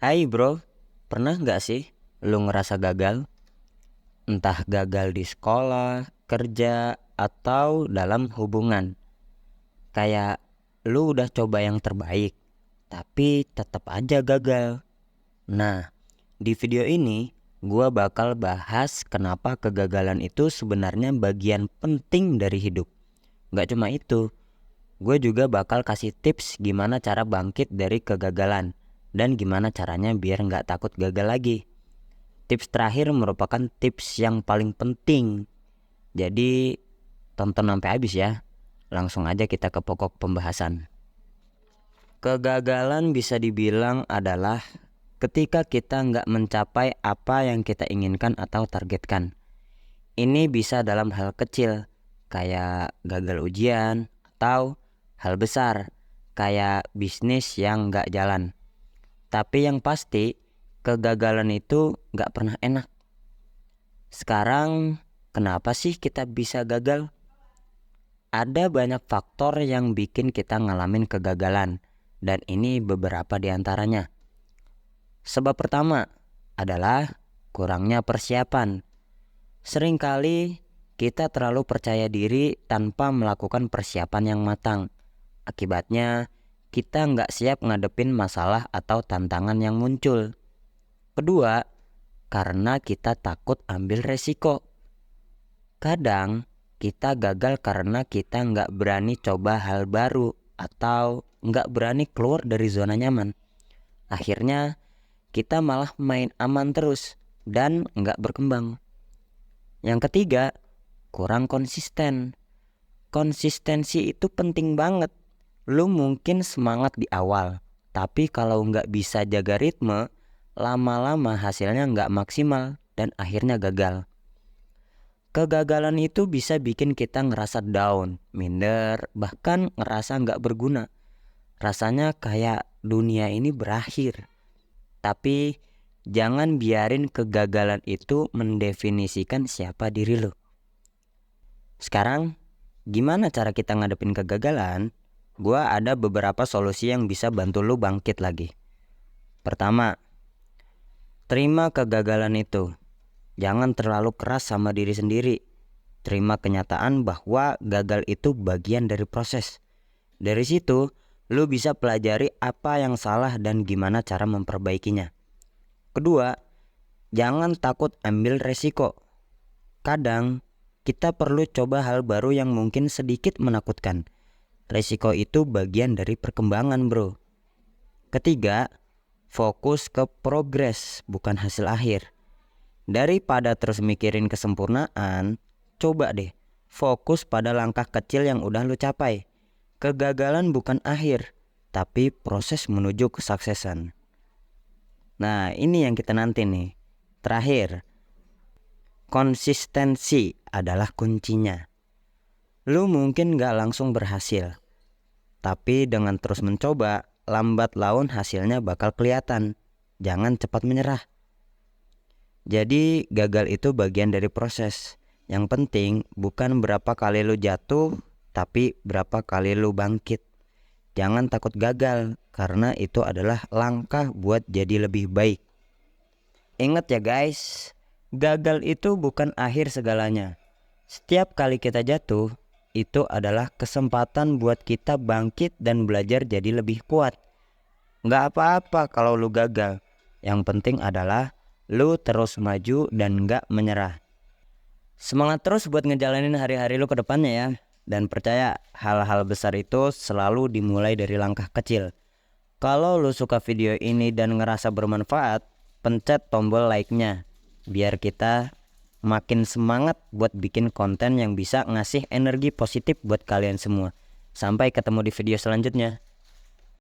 Hai bro, pernah nggak sih lu ngerasa gagal? Entah gagal di sekolah, kerja, atau dalam hubungan. Kayak lu udah coba yang terbaik, tapi tetap aja gagal. Nah, di video ini gua bakal bahas kenapa kegagalan itu sebenarnya bagian penting dari hidup. Nggak cuma itu, gue juga bakal kasih tips gimana cara bangkit dari kegagalan dan gimana caranya biar nggak takut gagal lagi. Tips terakhir merupakan tips yang paling penting. Jadi tonton sampai habis ya. Langsung aja kita ke pokok pembahasan. Kegagalan bisa dibilang adalah ketika kita nggak mencapai apa yang kita inginkan atau targetkan. Ini bisa dalam hal kecil kayak gagal ujian atau hal besar kayak bisnis yang nggak jalan. Tapi yang pasti kegagalan itu nggak pernah enak. Sekarang kenapa sih kita bisa gagal? Ada banyak faktor yang bikin kita ngalamin kegagalan, dan ini beberapa di antaranya. Sebab pertama adalah kurangnya persiapan. Seringkali kita terlalu percaya diri tanpa melakukan persiapan yang matang. Akibatnya kita nggak siap ngadepin masalah atau tantangan yang muncul. Kedua, karena kita takut ambil resiko. Kadang kita gagal karena kita nggak berani coba hal baru atau nggak berani keluar dari zona nyaman. Akhirnya kita malah main aman terus dan nggak berkembang. Yang ketiga, kurang konsisten. Konsistensi itu penting banget. Lu mungkin semangat di awal, tapi kalau nggak bisa jaga ritme, lama-lama hasilnya nggak maksimal dan akhirnya gagal. Kegagalan itu bisa bikin kita ngerasa down, minder, bahkan ngerasa nggak berguna. Rasanya kayak dunia ini berakhir. Tapi jangan biarin kegagalan itu mendefinisikan siapa diri lo. Sekarang, gimana cara kita ngadepin kegagalan? Gua ada beberapa solusi yang bisa bantu lo bangkit lagi. Pertama, terima kegagalan itu. Jangan terlalu keras sama diri sendiri. Terima kenyataan bahwa gagal itu bagian dari proses. Dari situ, lu bisa pelajari apa yang salah dan gimana cara memperbaikinya. Kedua, jangan takut ambil resiko. Kadang, kita perlu coba hal baru yang mungkin sedikit menakutkan. Resiko itu bagian dari perkembangan, bro. Ketiga, fokus ke progres, bukan hasil akhir. Daripada terus mikirin kesempurnaan, coba deh fokus pada langkah kecil yang udah lu capai. Kegagalan bukan akhir, tapi proses menuju kesuksesan. Nah, ini yang kita nanti nih. Terakhir, konsistensi adalah kuncinya. Lu mungkin gak langsung berhasil, tapi dengan terus mencoba, lambat laun hasilnya bakal kelihatan. Jangan cepat menyerah. Jadi gagal itu bagian dari proses. Yang penting bukan berapa kali lu jatuh, tapi berapa kali lu bangkit. Jangan takut gagal, karena itu adalah langkah buat jadi lebih baik. Ingat ya guys, gagal itu bukan akhir segalanya. Setiap kali kita jatuh, itu adalah kesempatan buat kita bangkit dan belajar jadi lebih kuat. Nggak apa-apa kalau lu gagal. Yang penting adalah lu terus maju dan gak menyerah. Semangat terus buat ngejalanin hari-hari lu ke depannya ya. Dan percaya hal-hal besar itu selalu dimulai dari langkah kecil. Kalau lu suka video ini dan ngerasa bermanfaat, pencet tombol like-nya. Biar kita makin semangat buat bikin konten yang bisa ngasih energi positif buat kalian semua. Sampai ketemu di video selanjutnya.